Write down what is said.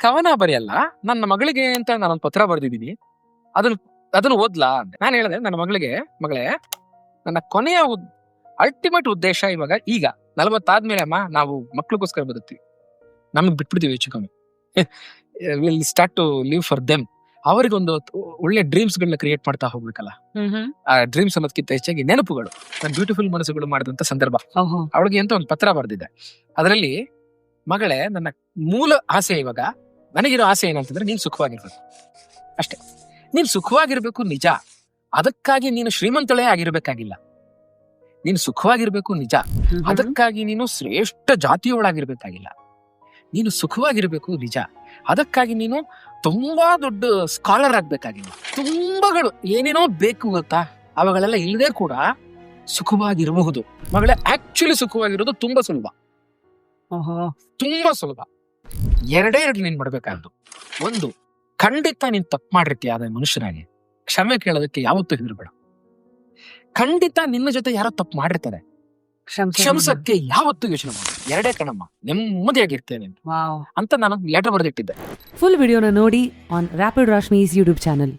ಕವನ ಬರೆಯಲ್ಲ, ನನ್ನ ಮಗಳಿಗೆ ಅಂತ ನಾನೊಂದು ಪತ್ರ ಬರೆದಿದ್ದೀನಿ, ಅದನ್ನು ಓದ್ಲಾ ಅಂದೆ. ನಾನು ಹೇಳಿದೆ ನನ್ನ ಮಗಳೇ, ನನ್ನ ಕೊನೆಯ ಅಲ್ಟಿಮೇಟ್ ಉದ್ದೇಶ ಈಗ 40 ಆದ್ಮೇಲೆ ಅಮ್ಮ ನಾವು ಮಕ್ಳಿಗೋಸ್ಕರ ಬದುಕ್ತೀವಿ, ನಮಗ್ ಬಿಟ್ಬಿಡ್ತೀವಿ ಹೆಚ್ಚು ಕಮ್ಮಿ, will start to live for them. ಅವರಿಗೊಂದು ಒಳ್ಳೆ ಡ್ರೀಮ್ಸ್ ಗಳನ್ನ ಕ್ರಿಯೇಟ್ ಮಾಡ್ತಾ ಹೋಗ್ಬೇಕಲ್ಲ. ಆ ಡ್ರೀಮ್ಸ್ ಅನ್ನೋದಕ್ಕಿಂತ ಹೆಚ್ಚಾಗಿ ನೆನಪುಗಳು, ನನ್ನ ಬ್ಯೂಟಿಫುಲ್ ಮನಸ್ಸುಗಳು ಮಾಡಿದಂತ ಸಂದರ್ಭ. ಅವಳಿಗೆ ಅಂತ ಒಂದು ಪತ್ರ ಬರೆದಿದ್ದೆ. ಅದರಲ್ಲಿ, ಮಗಳೇ, ನನ್ನ ಮೂಲ ಆಸೆ ನನಗಿರೋ ಆಸೆ ಏನಂತಂದ್ರೆ ನೀನ್ ಸುಖವಾಗಿರ್ಬೇಕು ಅಷ್ಟೇ. ನೀನ್ ಸುಖವಾಗಿರ್ಬೇಕು ನಿಜ, ಅದಕ್ಕಾಗಿ ನೀನು ಶ್ರೀಮಂತಳೇ ಆಗಿರ್ಬೇಕಾಗಿಲ್ಲ. ನೀನು ಸುಖವಾಗಿರ್ಬೇಕು ನಿಜ, ಅದಕ್ಕಾಗಿ ನೀನು ಶ್ರೇಷ್ಠ ಜಾತಿಯವಳಾಗಿರ್ಬೇಕಾಗಿಲ್ಲ. ನೀನು ಸುಖವಾಗಿರ್ಬೇಕು ನಿಜ, ಅದಕ್ಕಾಗಿ ನೀನು ತುಂಬಾ ದೊಡ್ಡ ಸ್ಕಾಲರ್ ಆಗ್ಬೇಕಾಗಿಲ್ಲ. ತುಂಬಾಗಳು ಏನೇನೋ ಬೇಕು ಗೊತ್ತಾ, ಅವುಗಳೆಲ್ಲ ಇಲ್ಲದೆ ಕೂಡ ಸುಖವಾಗಿರಬಹುದು ಮಗಳೇ. ಆಕ್ಚುಲಿ ಸುಖವಾಗಿರೋದು ತುಂಬಾ ಸುಲಭ, ತುಂಬಾ ಸುಲಭ. ಎರಡೇ ನೀನ್ ಮಾಡ್ಬೇಕಾದ್ದು. ಒಂದು, ಖಂಡಿತ ನೀನ್ ತಪ್ಪು ಮಾಡಿರ್ತೀಯ ಅದ ಮನುಷ್ಯನಾಗಿ, ಕ್ಷಮೆ ಕೇಳೋದಕ್ಕೆ ಯಾವತ್ತೂ ಹೆದರ್ಬೇಡ. ಖಂಡಿತ ನಿನ್ನ ಜೊತೆ ಯಾರೋ ತಪ್ಪು ಮಾಡಿರ್ತಾರೆ, ಕ್ಷಮಿಸಕ್ಕೆ ಯಾವತ್ತೂ ಯೋಚನೆ ಮಾಡ. ಎರಡೇ ಕಣಮ್ಮ, ನೆಮ್ಮದಿಯಾಗಿರ್ತೇನೆ ಅಂತ ನಾನು ಲೆಟರ್ ಬರೆದಿಟ್ಟಿದ್ದೆ. ಫುಲ್ ವಿಡಿಯೋನ ನೋಡಿ ಆನ್ ರ್ಯಾಪಿಡ್ ರಾಶ್ಮೀಸ್ ಯೂಟ್ಯೂಬ್ ಚಾನಲ್.